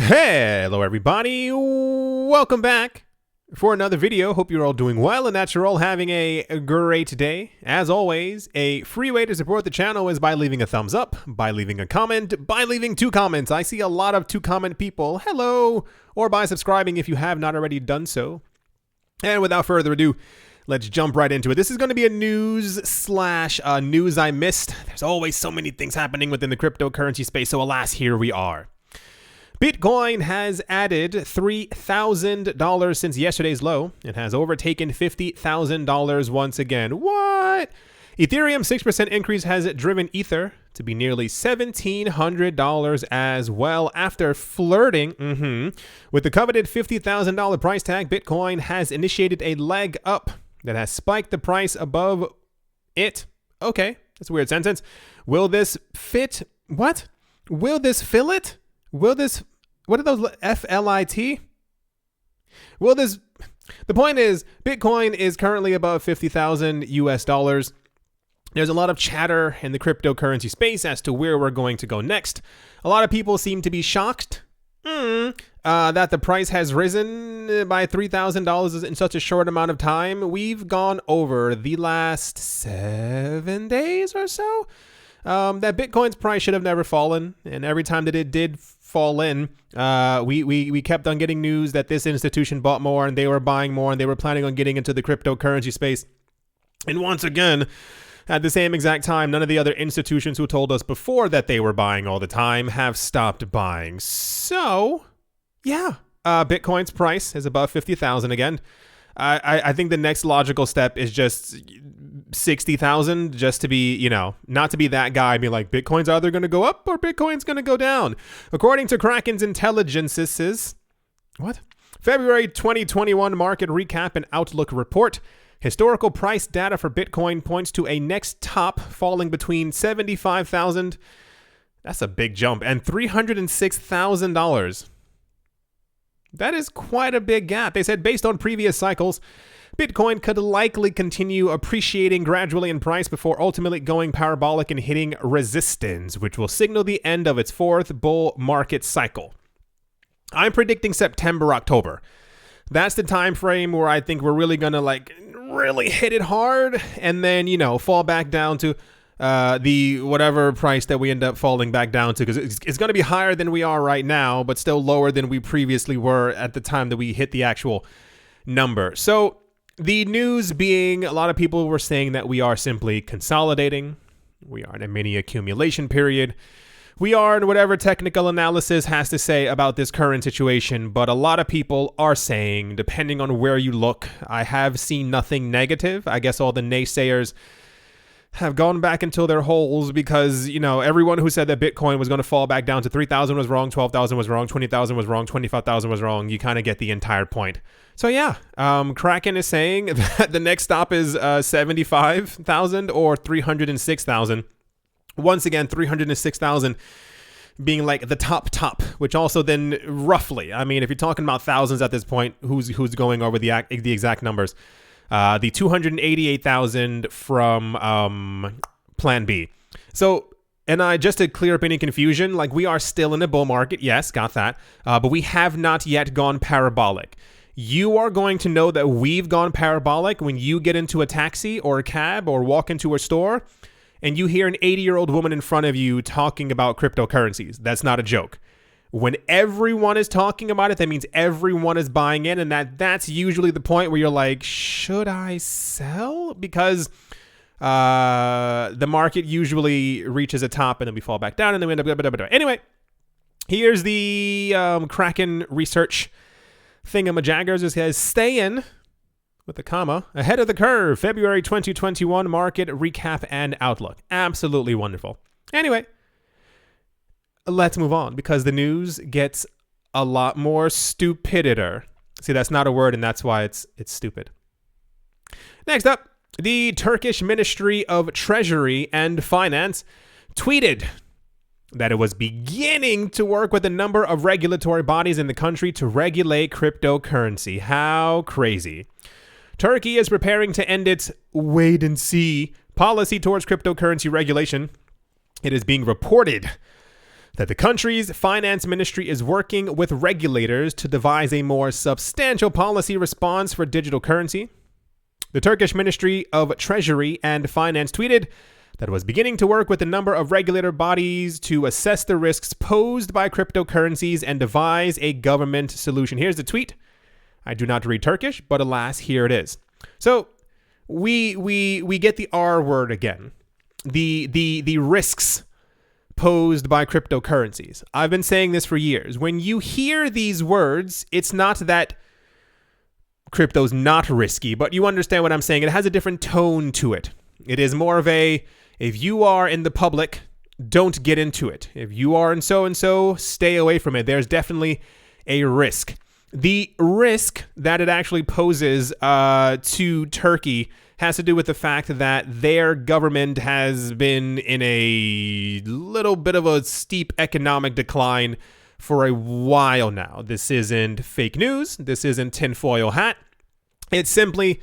Hello everybody, welcome back for another video. Hope you're all doing well and that you're all having a great day. As always, a free way to support the channel is by leaving a thumbs up, by leaving a comment, by leaving 2 comments. I see a lot of 2-comment people. Hello! Or by subscribing if you have not already done so. And without further ado, let's jump right into it. This is going to be a news I missed. There's always so many things happening within the cryptocurrency space, so alas, here we are. Bitcoin has added $3,000 since yesterday's low. It has overtaken $50,000 once again. What? Ethereum 6% increase has driven Ether to be nearly $1,700 as well. After flirting with the coveted $50,000 price tag, Bitcoin has initiated a leg up that has spiked the price above it. Okay, that's a weird sentence. Will this fit? What? Will this fill it? Will this, what are those, FLIT? Will this, the point is, Bitcoin is currently above 50,000 US dollars. There's a lot of chatter in the cryptocurrency space as to where we're going to go next. A lot of people seem to be shocked that the price has risen by $3,000 in such a short amount of time. We've gone over the last 7 days or so that Bitcoin's price should have never fallen, and every time that it did fall in, we kept on getting news that this institution bought more and they were buying more and they were planning on getting into the cryptocurrency space. And once again, at the same exact time, none of the other institutions who told us before that they were buying all the time have stopped buying. So, yeah, Bitcoin's price is above 50,000 again. I think the next logical step is just 60,000, just to be, you know, not to be that guy, be like, Bitcoin's either going to go up or Bitcoin's going to go down. According to Kraken's intelligence's, February 2021 market recap and outlook report, historical price data for Bitcoin points to a next top falling between 75,000, that's a big jump, and $306,000. That is quite a big gap. They said based on previous cycles, Bitcoin could likely continue appreciating gradually in price before ultimately going parabolic and hitting resistance, which will signal the end of its 4th bull market cycle. I'm predicting September, October. That's the time frame where I think we're really going to really hit it hard and then, you know, fall back down to the whatever price that we end up falling back down to, because it's going to be higher than we are right now, but still lower than we previously were at the time that we hit the actual number. So the news being, a lot of people were saying that we are simply consolidating. We are in a mini accumulation period. We are in whatever technical analysis has to say about this current situation, but a lot of people are saying, depending on where you look, I have seen nothing negative. I guess all the naysayers have gone back into their holes because, you know, everyone who said that Bitcoin was going to fall back down to 3,000 was wrong, 12,000 was wrong, 20,000 was wrong, 25,000 was wrong. You kind of get the entire point. So yeah, Kraken is saying that the next stop is 75,000 or 306,000. Once again, 306,000 being like the top, which also then roughly, I mean, if you're talking about thousands at this point, who's going over the exact numbers? The 288,000 from Plan B. So, and just to clear up any confusion, like we are still in a bull market. Yes, got that. But we have not yet gone parabolic. You are going to know that we've gone parabolic when you get into a taxi or a cab or walk into a store and you hear an 80-year-old woman in front of you talking about cryptocurrencies. That's not a joke. When everyone is talking about it, that means everyone is buying in, and that's usually the point where you're like, should I sell? Because the market usually reaches a top and then we fall back down and then we end up... Anyway, here's the Kraken research thingamajaggers. It says, stay in, with a comma, ahead of the curve, February 2021 market recap and outlook. Absolutely wonderful. Anyway, let's move on because the news gets a lot more stupiditer. See, that's not a word, and that's why it's stupid. Next up, the Turkish Ministry of Treasury and Finance tweeted that it was beginning to work with a number of regulatory bodies in the country to regulate cryptocurrency. How crazy. Turkey is preparing to end its wait-and-see policy towards cryptocurrency regulation. It is being reported that the country's finance ministry is working with regulators to devise a more substantial policy response for digital currency. The Turkish Ministry of Treasury and Finance tweeted that it was beginning to work with a number of regulator bodies to assess the risks posed by cryptocurrencies and devise a government solution. Here's the tweet. I do not read Turkish, but alas, here it is. So we get the R word again. The risks posed by cryptocurrencies. I've been saying this for years. When you hear these words, it's not that crypto's not risky, but you understand what I'm saying. It has a different tone to it. It is more of a, if you are in the public, don't get into it. If you are in so-and-so, stay away from it. There's definitely a risk. The risk that it actually poses to Turkey has to do with the fact that their government has been in a little bit of a steep economic decline for a while now. This isn't fake news. This isn't tinfoil hat. It's simply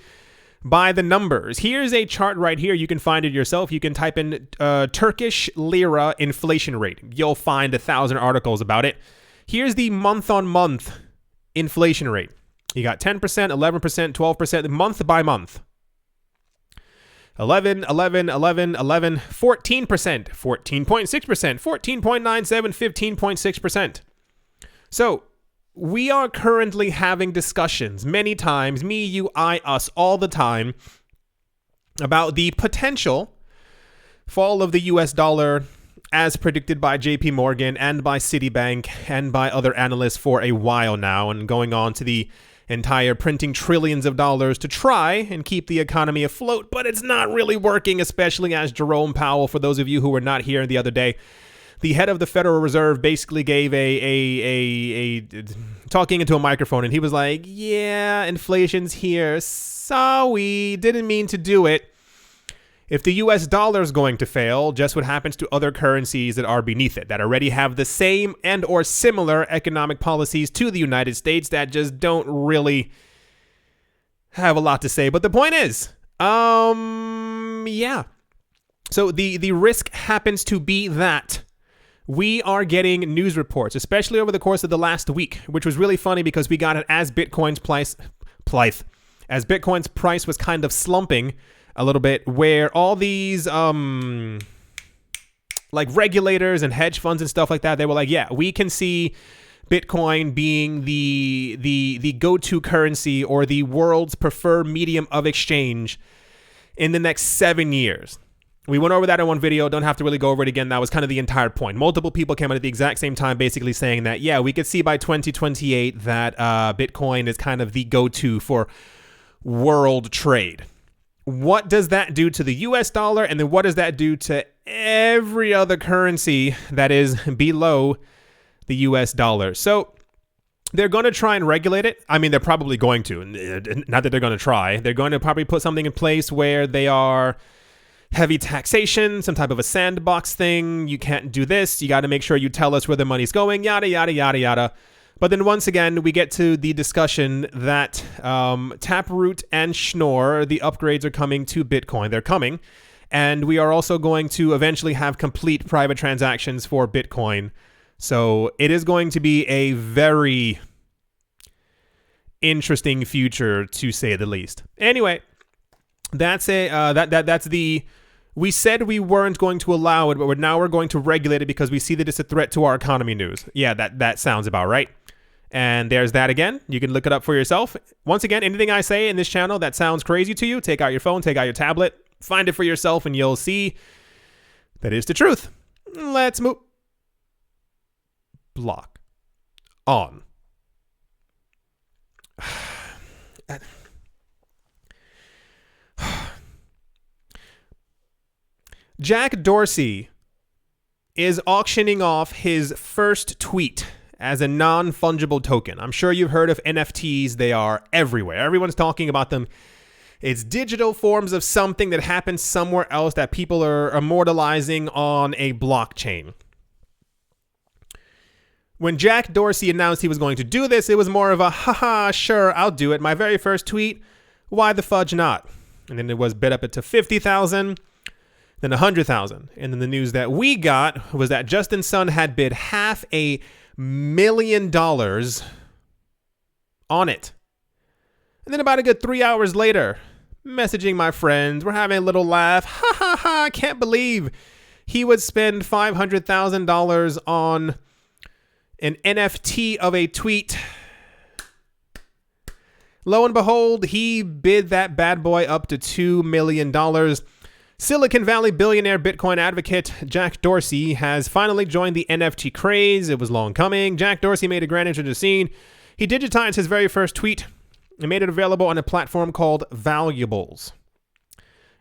by the numbers. Here's a chart right here. You can find it yourself. You can type in Turkish lira inflation rate. You'll find 1,000 articles about it. Here's the month-on-month inflation rate. You got 10%, 11%, 12%, month by month. 11, 11, 11, 11, 14%, 14.6%, 14.97, 15.6%. So we are currently having discussions many times, me, you, I, us, all the time, about the potential fall of the US dollar as predicted by JP Morgan and by Citibank and by other analysts for a while now, and going on to the entire printing trillions of dollars to try and keep the economy afloat, but it's not really working, especially as Jerome Powell, for those of you who were not here the other day, the head of the Federal Reserve basically gave a talking into a microphone, and he was like, yeah, inflation's here. Sorry, didn't mean to do it. If the US dollar is going to fail, just what happens to other currencies that are beneath it, that already have the same and or similar economic policies to the United States that just don't really have a lot to say. But the point is, yeah. So the risk happens to be that we are getting news reports, especially over the course of the last week, which was really funny because we got it as Bitcoin's price was kind of slumping a little bit, where all these like regulators and hedge funds and stuff like that, they were like, yeah, we can see Bitcoin being the go-to currency or the world's preferred medium of exchange in the next 7 years. We went over that in one video. Don't have to really go over it again. That was kind of the entire point. Multiple people came out at the exact same time basically saying that, yeah, we could see by 2028 that Bitcoin is kind of the go-to for world trade. What does that do to the US dollar? And then what does that do to every other currency that is below the US dollar? So they're going to try and regulate it. I mean, they're probably going to. Not that they're going to try. They're going to probably put something in place where they are heavy taxation, some type of a sandbox thing. You can't do this. You got to make sure you tell us where the money's going, yada, yada, yada, yada. But then once again, we get to the discussion that Taproot and Schnorr, the upgrades are coming to Bitcoin. They're coming. And we are also going to eventually have complete private transactions for Bitcoin. So it is going to be a very interesting future, to say the least. Anyway, that's we said we weren't going to allow it, but now we're going to regulate it because we see that it's a threat to our economy news. Yeah, that sounds about right. And there's that again. You can look it up for yourself. Once again, anything I say in this channel that sounds crazy to you, take out your phone, take out your tablet, find it for yourself, and you'll see that is the truth. Let's move. Block. On. Jack Dorsey is auctioning off his first tweet as a non-fungible token. I'm sure you've heard of NFTs. They are everywhere. Everyone's talking about them. It's digital forms of something that happens somewhere else that people are immortalizing on a blockchain. When Jack Dorsey announced he was going to do this, it was more of a, haha, sure, I'll do it. My very first tweet, why the fudge not? And then it was bid up to 50,000. then 100,000. And then the news that we got was that Justin Sun had bid $500,000 on it. And then about a good 3 hours later, messaging my friends, we're having a little laugh. Ha ha ha, I can't believe he would spend $500,000 on an NFT of a tweet. Lo and behold, he bid that bad boy up to $2 million. Silicon Valley billionaire Bitcoin advocate Jack Dorsey has finally joined the NFT craze. It was long coming. Jack Dorsey made a grand entrance to the scene. He digitized his very first tweet and made it available on a platform called Valuables.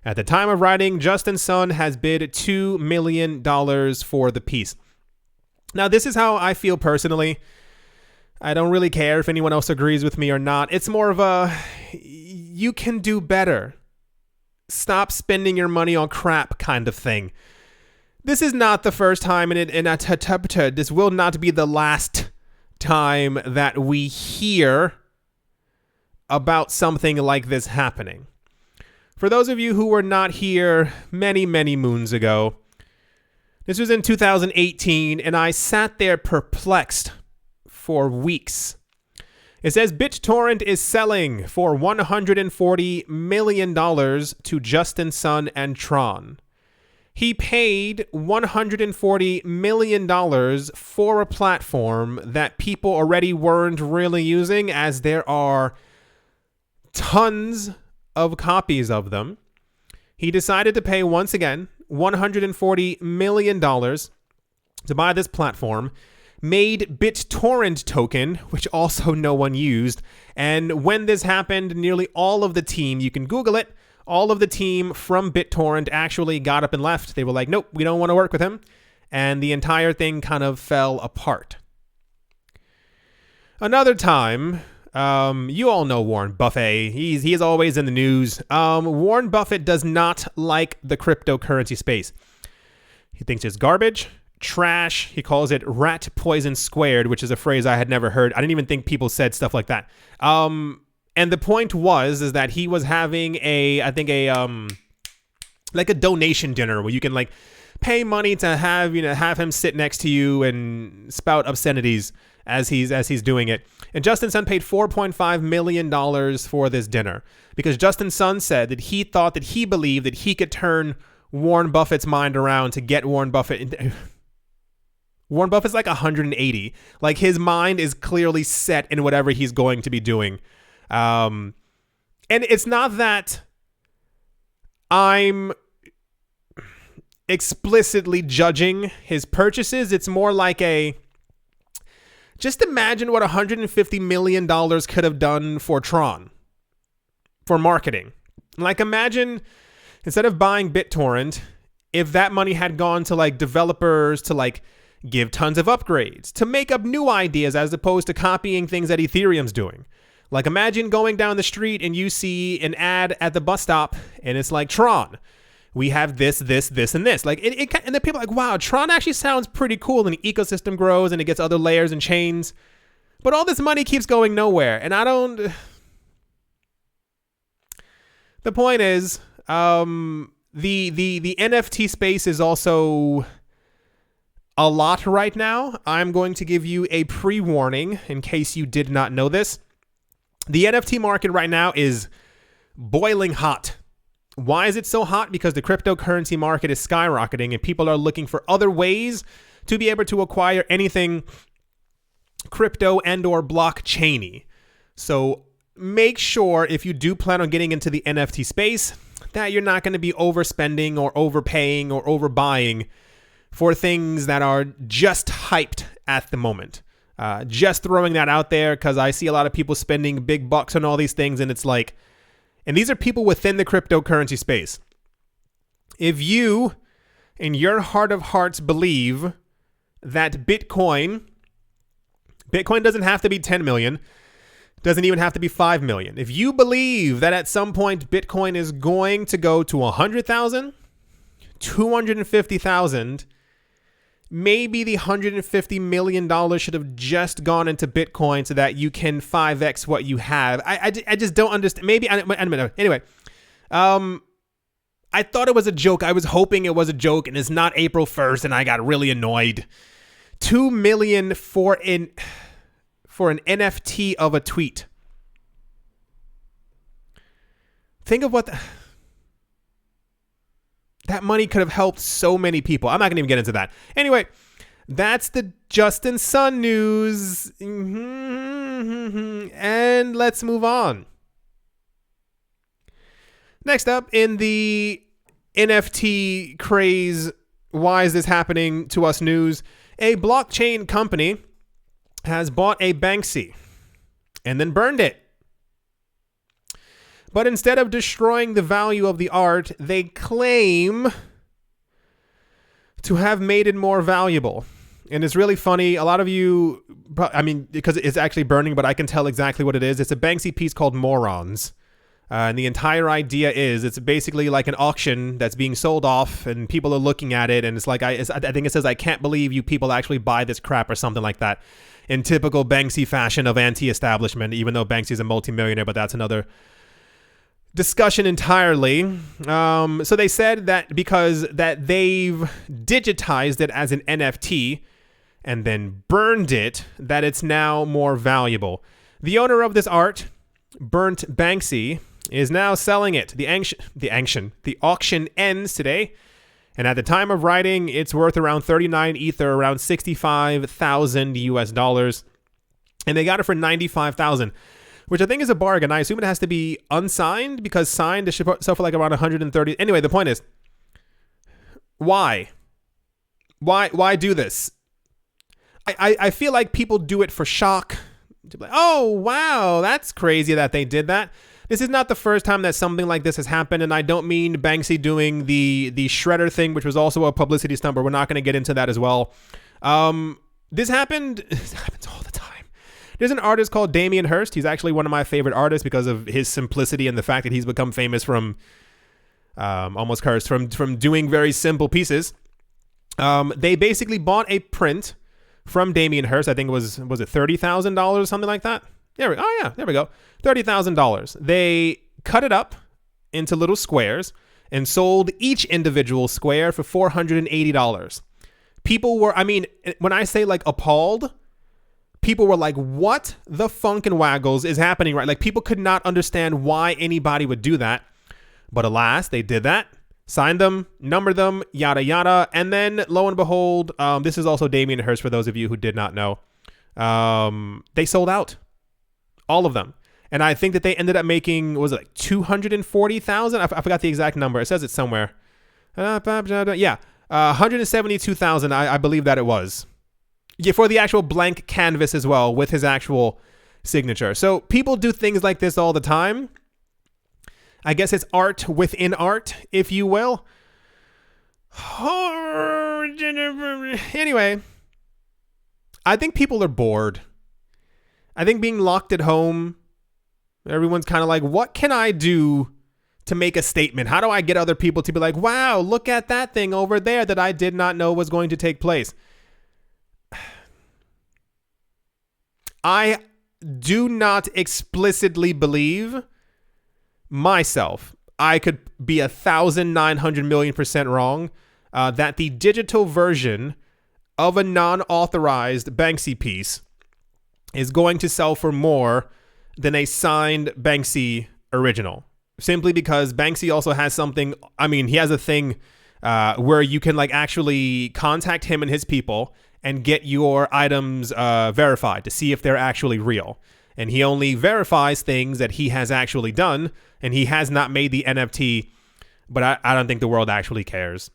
At the time of writing, Justin Sun has bid $2 million for the piece. Now, this is how I feel personally. I don't really care if anyone else agrees with me or not. It's more of a, you can do better. Stop spending your money on crap kind of thing. This is not the first time, and this will not be the last time that we hear about something like this happening. For those of you who were not here many, many moons ago, this was in 2018, and I sat there perplexed for weeks. It says BitTorrent is selling for $140 million to Justin Sun and Tron. He paid $140 million for a platform that people already weren't really using, as there are tons of copies of them. He decided to pay, once again, $140 million to buy this platform, made BitTorrent token, which also no one used. And when this happened, nearly all of the team, you can Google it, all of the team from BitTorrent actually got up and left. They were like, nope, we don't want to work with him. And the entire thing kind of fell apart. Another time, you all know Warren Buffett. He is always in the news. Warren Buffett does not like the cryptocurrency space. He thinks it's garbage, trash. He calls it rat poison squared, which is a phrase I had never heard. I didn't even think people said stuff like that. And the point is that he was having like a donation dinner where you can like pay money to have him sit next to you and spout obscenities as he's doing it. And Justin Sun paid $4.5 million for this dinner because Justin Sun said that he believed that he could turn Warren Buffett's mind around to get Warren Buffett. Warren Buffett's like 180. Like, his mind is clearly set in whatever he's going to be doing. And it's not that I'm explicitly judging his purchases. It's more like just imagine what $150 million could have done for Tron, for marketing. Like, imagine instead of buying BitTorrent, if that money had gone to like developers to like give tons of upgrades, to make up new ideas as opposed to copying things that Ethereum's doing. Like, imagine going down the street and you see an ad at the bus stop and it's like, Tron, we have this, and this. Like, and then people are like, wow, Tron actually sounds pretty cool, and the ecosystem grows and it gets other layers and chains. But all this money keeps going nowhere. And the point is, the NFT space is also a lot right now. I'm going to give you a pre-warning in case you did not know this. The NFT market right now is boiling hot. Why is it so hot? Because the cryptocurrency market is skyrocketing and people are looking for other ways to be able to acquire anything crypto and or blockchainy. So make sure, if you do plan on getting into the NFT space, that you're not going to be overspending or overpaying or overbuying for things that are just hyped at the moment. Just throwing that out there, because I see a lot of people spending big bucks on all these things, and it's like, and these are people within the cryptocurrency space. If you, in your heart of hearts, believe that Bitcoin doesn't have to be 10 million, doesn't even have to be 5 million. If you believe that at some point Bitcoin is going to go to 100,000, 250,000, maybe the $150 million should have just gone into Bitcoin so that you can 5x what you have. I just don't understand. Maybe, anyway, I thought it was a joke. I was hoping it was a joke, and it's not April 1st, and I got really annoyed. $2 million for an NFT of a tweet. Think of what that money could have helped so many people. I'm not going to even get into that. Anyway, that's the Justin Sun news. And let's move on. Next up in the NFT craze, why is this happening to us news? A blockchain company has bought a Banksy and then burned it. But instead of destroying the value of the art, they claim to have made it more valuable. And it's really funny. A lot of you, because it's actually burning, but I can tell exactly what it is. It's a Banksy piece called Morons. And the entire idea is it's basically like an auction that's being sold off and people are looking at it. And it's like, I think it says, I can't believe you people actually buy this crap or something like that. In typical Banksy fashion of anti-establishment, even though Banksy's a multimillionaire, but that's another discussion entirely. So they said that because that they've digitized it as an NFT and then burned it, that it's now more valuable. The owner of this art, Burnt Banksy, is now selling it. The auction ends today, and at the time of writing, it's worth around 39 Ether, around 65,000 US dollars, and they got it for 95,000. Which I think is a bargain. I assume it has to be unsigned, because signed it should sell for like around 130. Anyway, the point is, why do this? I feel like people do it for shock. To be like, oh wow, that's crazy that they did that. This is not the first time that something like this has happened, and I don't mean Banksy doing the shredder thing, which was also a publicity stunt, but we're not going to get into that as well. This happens all the time. There's an artist called Damien Hirst. He's actually one of my favorite artists because of his simplicity and the fact that he's become famous from almost cursed from doing very simple pieces. They basically bought a print from Damien Hirst. I think it was it $30,000 or something like that? There we go. $30,000. They cut it up into little squares and sold each individual square for $480. People were, when I say like appalled, people were like, what the funk and waggles is happening, right? Like, people could not understand why anybody would do that. But alas, they did that, signed them, numbered them, yada, yada. And then, lo and behold, this is also Damien Hirst, for those of you who did not know. They sold out. All of them. And I think that they ended up making, was it like 240,000? I forgot the exact number. It says it somewhere. Yeah, 172,000, I believe that it was. Yeah, for the actual blank canvas as well, with his actual signature. So people do things like this all the time. I guess it's art within art, if you will. Anyway, I think people are bored. I think being locked at home, everyone's kind of like, what can I do to make a statement? How do I get other people to be like, wow, look at that thing over there that I did not know was going to take place? I do not explicitly believe myself, I could be 1,900,000,000% wrong, that the digital version of a non-authorized Banksy piece is going to sell for more than a signed Banksy original. Simply because Banksy also has something, he has a thing where you can like actually contact him and his people and get your items verified to see if they're actually real. And he only verifies things that he has actually done, and he has not made the NFT, but I don't think the world actually cares.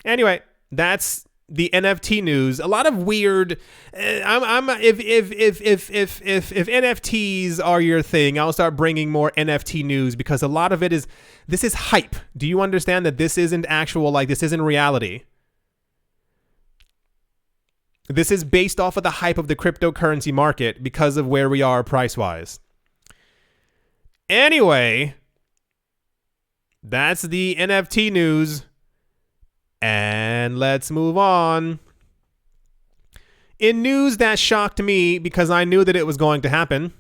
Anyway, that's the NFT news. A lot of weird. If NFTs are your thing, I'll start bringing more NFT news, because a lot of this is hype. Do you understand that this isn't actual, like, this isn't reality? This is based off of the hype of the cryptocurrency market because of where we are price-wise. Anyway, that's the NFT news. And let's move on. In news that shocked me because I knew that it was going to happen,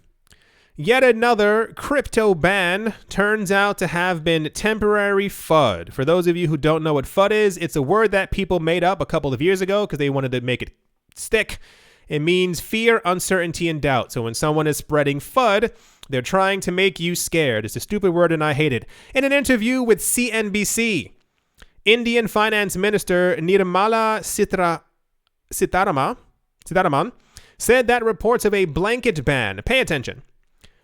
Yet another crypto ban turns out to have been temporary FUD. For those of you who don't know what FUD is, it's a word that people made up a couple of years ago because they wanted to make it stick. It means fear, uncertainty, and doubt. So when someone is spreading FUD, they're trying to make you scared. It's a stupid word and I hate it. In an interview with CNBC, Indian Finance Minister Nirmala Sitharaman said that reports of a blanket ban, pay attention,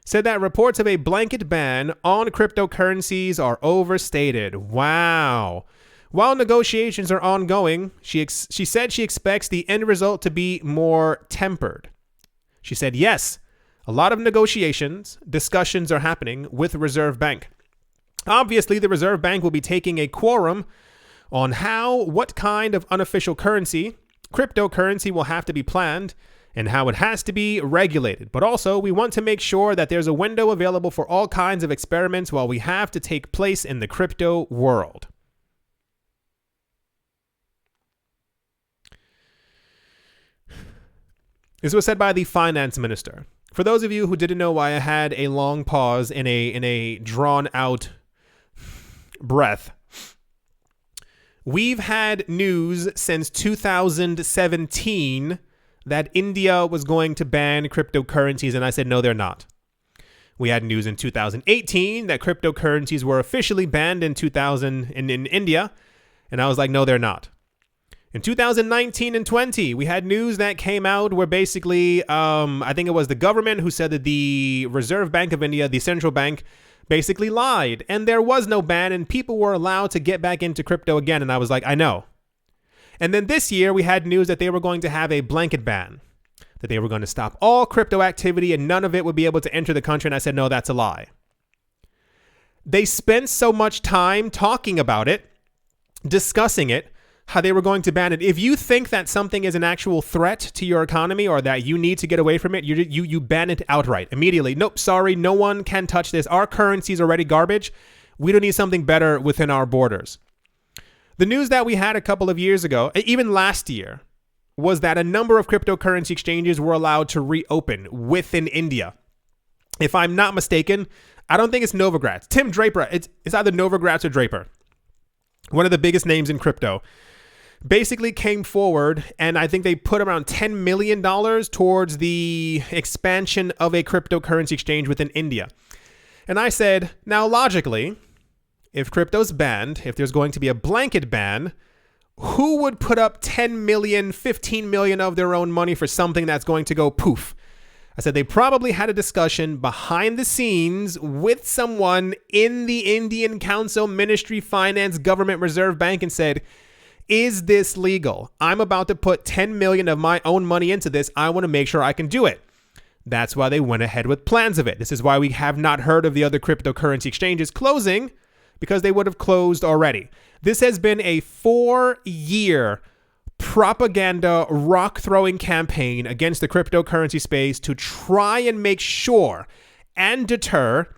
said that reports of a blanket ban on cryptocurrencies are overstated. Wow. While negotiations are ongoing, she said she expects the end result to be more tempered. She said, yes, a lot of discussions are happening with the Reserve Bank. Obviously, the Reserve Bank will be taking a quorum on what kind of unofficial currency, cryptocurrency, will have to be planned and how it has to be regulated. But also, we want to make sure that there's a window available for all kinds of experiments while we have to take place in the crypto world. This was said by the finance minister. For those of you who didn't know why I had a long pause in a drawn out breath, we've had news since 2017 that India was going to ban cryptocurrencies, and I said, no, they're not. We had news in 2018 that cryptocurrencies were officially banned in India, and I was like, no, they're not. In 2019 and 20, we had news that came out where basically, I think it was the government who said that the Reserve Bank of India, the central bank, basically lied. And there was no ban and people were allowed to get back into crypto again. And I was like, I know. And then this year, we had news that they were going to have a blanket ban, that they were going to stop all crypto activity and none of it would be able to enter the country. And I said, no, that's a lie. They spent so much time talking about it, discussing it, how they were going to ban it. If you think that something is an actual threat to your economy or that you need to get away from it, you ban it outright, immediately. Nope, sorry, no one can touch this. Our currency is already garbage. We don't need something better within our borders. The news that we had a couple of years ago, even last year, was that a number of cryptocurrency exchanges were allowed to reopen within India. If I'm not mistaken, I don't think it's Novogratz. Tim Draper, it's either Novogratz or Draper, one of the biggest names in crypto, basically came forward, and I think they put around $10 million towards the expansion of a cryptocurrency exchange within India. And I said, now logically, if crypto's banned, if there's going to be a blanket ban, who would put up 10 million, 15 million of their own money for something that's going to go poof? I said they probably had a discussion behind the scenes with someone in the Indian Council, Ministry, Finance, Government, Reserve Bank and said, is this legal? I'm about to put 10 million of my own money into this. I want to make sure I can do it. That's why they went ahead with plans of it. This is why we have not heard of the other cryptocurrency exchanges closing, because they would have closed already. This has been a 4-year propaganda rock-throwing campaign against the cryptocurrency space to try and make sure and deter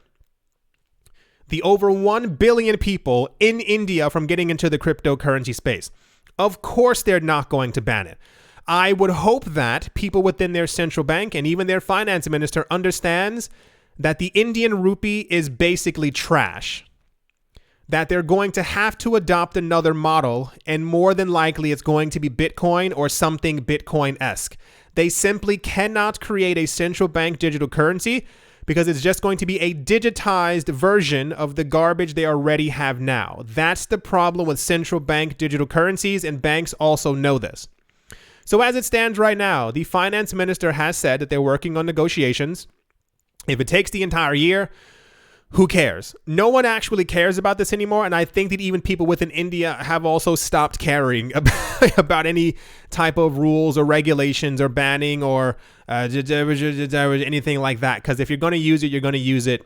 the over 1 billion people in India from getting into the cryptocurrency space. Of course, they're not going to ban it. I would hope that people within their central bank and even their finance minister understands that the Indian rupee is basically trash, that they're going to have to adopt another model, and more than likely it's going to be Bitcoin or something Bitcoin-esque. They simply cannot create a central bank digital currency because it's just going to be a digitized version of the garbage they already have now. That's the problem with central bank digital currencies, and banks also know this. So as it stands right now, the finance minister has said that they're working on negotiations. If it takes the entire year, who cares? No one actually cares about this anymore, and I think that even people within India have also stopped caring about any type of rules or regulations or banning or anything like that, because if you're going to use it, you're going to use it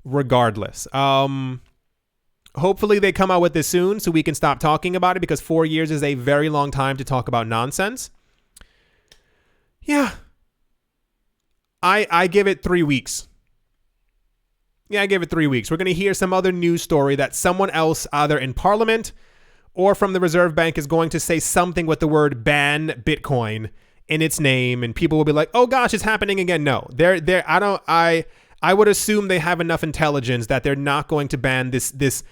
regardless. Hopefully they come out with this soon so we can stop talking about it, because 4 years is a very long time to talk about nonsense. Yeah. I give it 3 weeks. Yeah, I give it 3 weeks. We're going to hear some other news story that someone else, either in Parliament or from the Reserve Bank, is going to say something with the word ban Bitcoin in its name, and people will be like, "Oh gosh, it's happening again." No, I I would assume they have enough intelligence that they're not going to ban this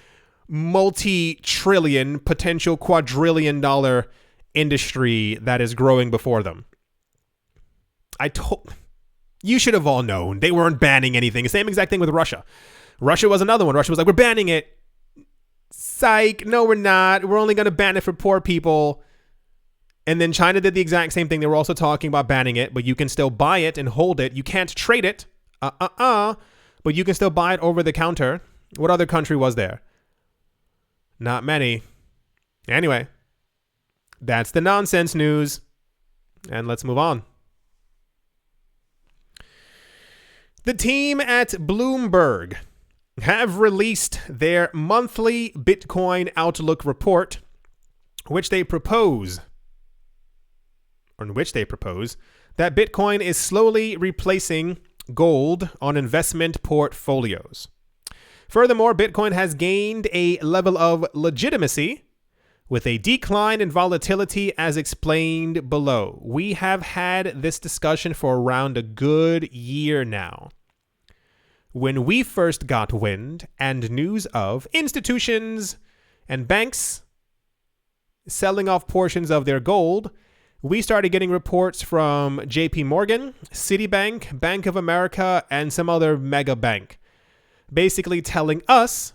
multi-trillion, potential quadrillion-dollar industry that is growing before them. You should have all known. They weren't banning anything. Same exact thing with Russia. Russia was another one. Russia was like, we're banning it. Psych. No, we're not. We're only going to ban it for poor people. And then China did the exact same thing. They were also talking about banning it, but you can still buy it and hold it. You can't trade it. But you can still buy it over the counter. What other country was there? Not many. Anyway, that's the nonsense news. And let's move on. The team at Bloomberg have released their monthly Bitcoin outlook report, in which they propose that Bitcoin is slowly replacing gold on investment portfolios. Furthermore, Bitcoin has gained a level of legitimacy with a decline in volatility as explained below. We have had this discussion for around a good year now. When we first got wind and news of institutions and banks selling off portions of their gold, we started getting reports from JP Morgan, Citibank, Bank of America, and some other mega bank, basically telling us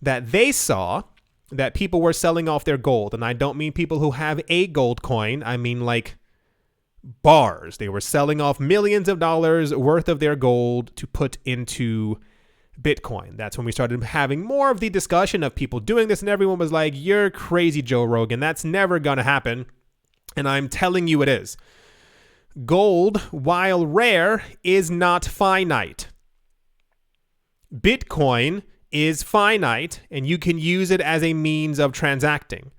that they saw that people were selling off their gold. And I don't mean people who have a gold coin. I mean like bars. They were selling off millions of dollars worth of their gold to put into Bitcoin. That's when we started having more of the discussion of people doing this. And everyone was like, you're crazy, Joe Rogan. That's never going to happen. And I'm telling you it is. Gold, while rare, is not finite. Bitcoin is finite, and you can use it as a means of transacting.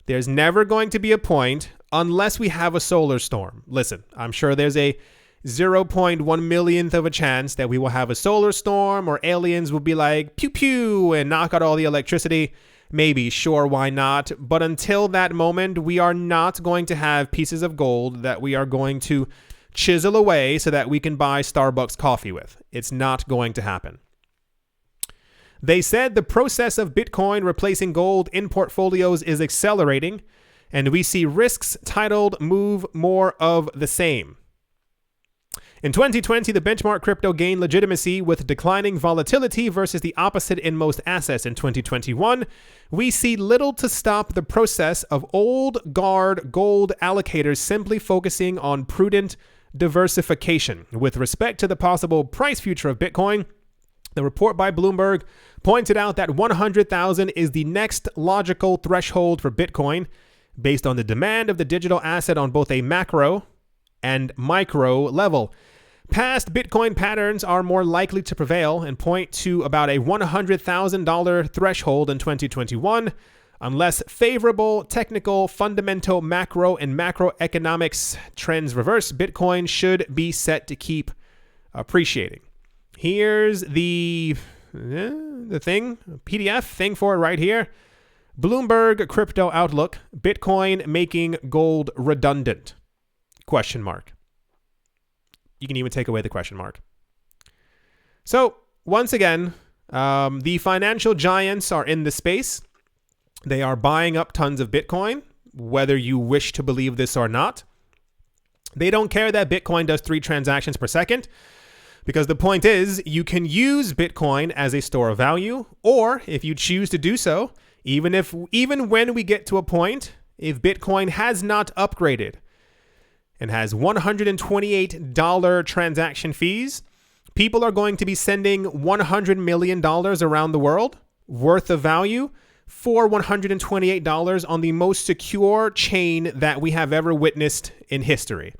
There's never going to be a point, unless we have a solar storm. Listen, I'm sure there's a 0.1 millionth of a chance that we will have a solar storm, or aliens will be like, pew pew, and knock out all the electricity. Maybe, sure, why not? But until that moment, we are not going to have pieces of gold that we are going to chisel away so that we can buy Starbucks coffee with. It's not going to happen. They said the process of Bitcoin replacing gold in portfolios is accelerating, and we see risks titled Move More of the Same. In 2020, the benchmark crypto gained legitimacy with declining volatility versus the opposite in most assets. In 2021, we see little to stop the process of old guard gold allocators simply focusing on prudent diversification. With respect to the possible price future of Bitcoin, the report by Bloomberg pointed out that 100,000 is the next logical threshold for Bitcoin based on the demand of the digital asset on both a macro and micro level. Past Bitcoin patterns are more likely to prevail and point to about a $100,000 threshold in 2021. Unless favorable technical, fundamental, macro, and macroeconomics trends reverse, Bitcoin should be set to keep appreciating. Here's the thing, PDF thing for it right here. Bloomberg Crypto Outlook, Bitcoin making gold redundant? Question mark. You can even take away the question mark. So, once again, the financial giants are in the space. They are buying up tons of Bitcoin, whether you wish to believe this or not. They don't care that Bitcoin does 3 transactions per second, because the point is you can use Bitcoin as a store of value, or if you choose to do so, even when we get to a point, if Bitcoin has not upgraded and has $128 transaction fees, people are going to be sending $100 million around the world worth of value for $128 on the most secure chain that we have ever witnessed in history.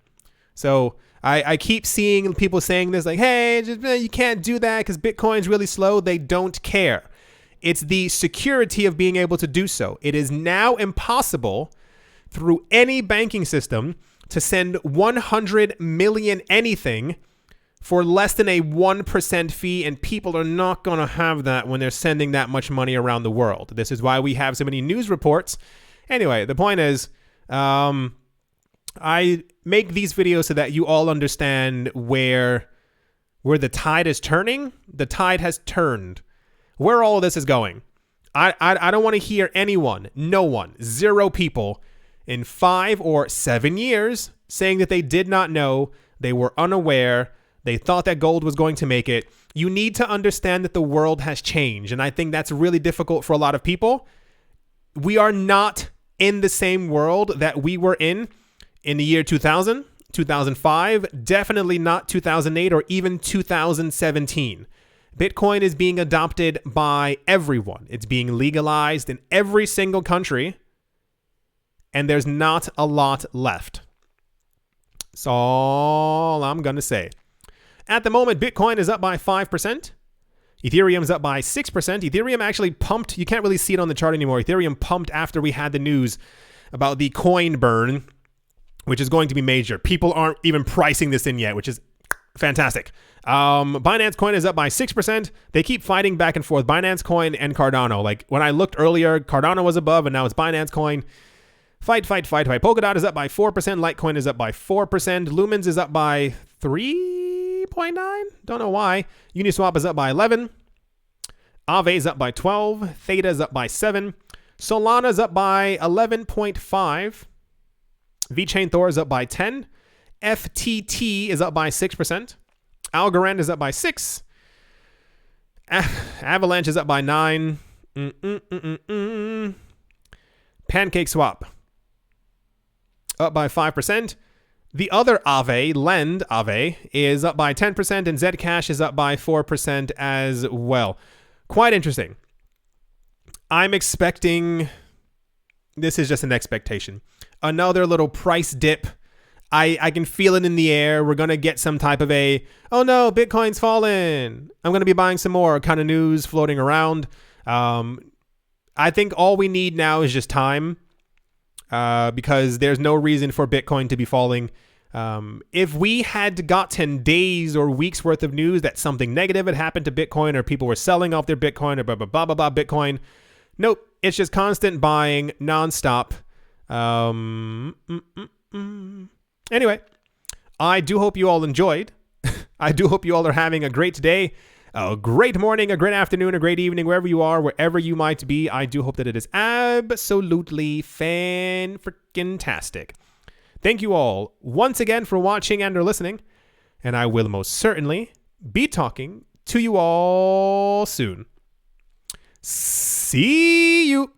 So I keep seeing people saying this like, hey, you can't do that because Bitcoin's really slow. They don't care. It's the security of being able to do so. It is now impossible through any banking system to send 100 million anything for less than a 1% fee, and people are not going to have that when they're sending that much money around the world. This is why we have so many news reports. Anyway, the point is, I make these videos so that you all understand where where the tide is turning, the tide has turned. Where all of this is going, I don't want to hear anyone, no one, zero people in 5 or 7 years saying that they did not know, they were unaware, they thought that gold was going to make it. You need to understand that the world has changed, and I think that's really difficult for a lot of people. We are not in the same world that we were in the year 2000, 2005, definitely not 2008 or even 2017. Bitcoin is being adopted by everyone. It's being legalized in every single country, and there's not a lot left. That's all I'm going to say. At the moment, Bitcoin is up by 5%. Ethereum's up by 6%. Ethereum actually pumped. You can't really see it on the chart anymore. Ethereum pumped after we had the news about the coin burn, which is going to be major. People aren't even pricing this in yet, which is fantastic. Binance coin is up by 6%. They keep fighting back and forth. Binance coin and Cardano. Like when I looked earlier, Cardano was above and now it's Binance coin. Fight. Polkadot is up by 4%. Litecoin is up by 4%. Lumens is up by 3.9. Don't know why. Uniswap is up by 11. Aave is up by 12. Theta is up by 7. Solana is up by 11.5. VeChain Thor is up by 10. FTT is up by 6%. Algorand is up by 6. Avalanche is up by 9. PancakeSwap up by 5%. The other Aave, Lend Aave, is up by 10%, and Zcash is up by 4% as well. Quite interesting. I'm expecting, this is just an expectation, another little price dip. I can feel it in the air. We're going to get some type of a, oh no, Bitcoin's fallen, I'm going to be buying some more kind of news floating around. I think all we need now is just time, because there's no reason for Bitcoin to be falling. If we had gotten days or weeks worth of news that something negative had happened to Bitcoin or people were selling off their Bitcoin or blah, blah, blah, blah, blah, Bitcoin. Nope. It's just constant buying nonstop. Anyway, I do hope you all enjoyed. I do hope you all are having a great day, a great morning, a great afternoon, a great evening, wherever you are, wherever you might be. I do hope that it is absolutely fan-freaking-tastic. Thank you all once again for watching and or listening, and I will most certainly be talking to you all soon. See you.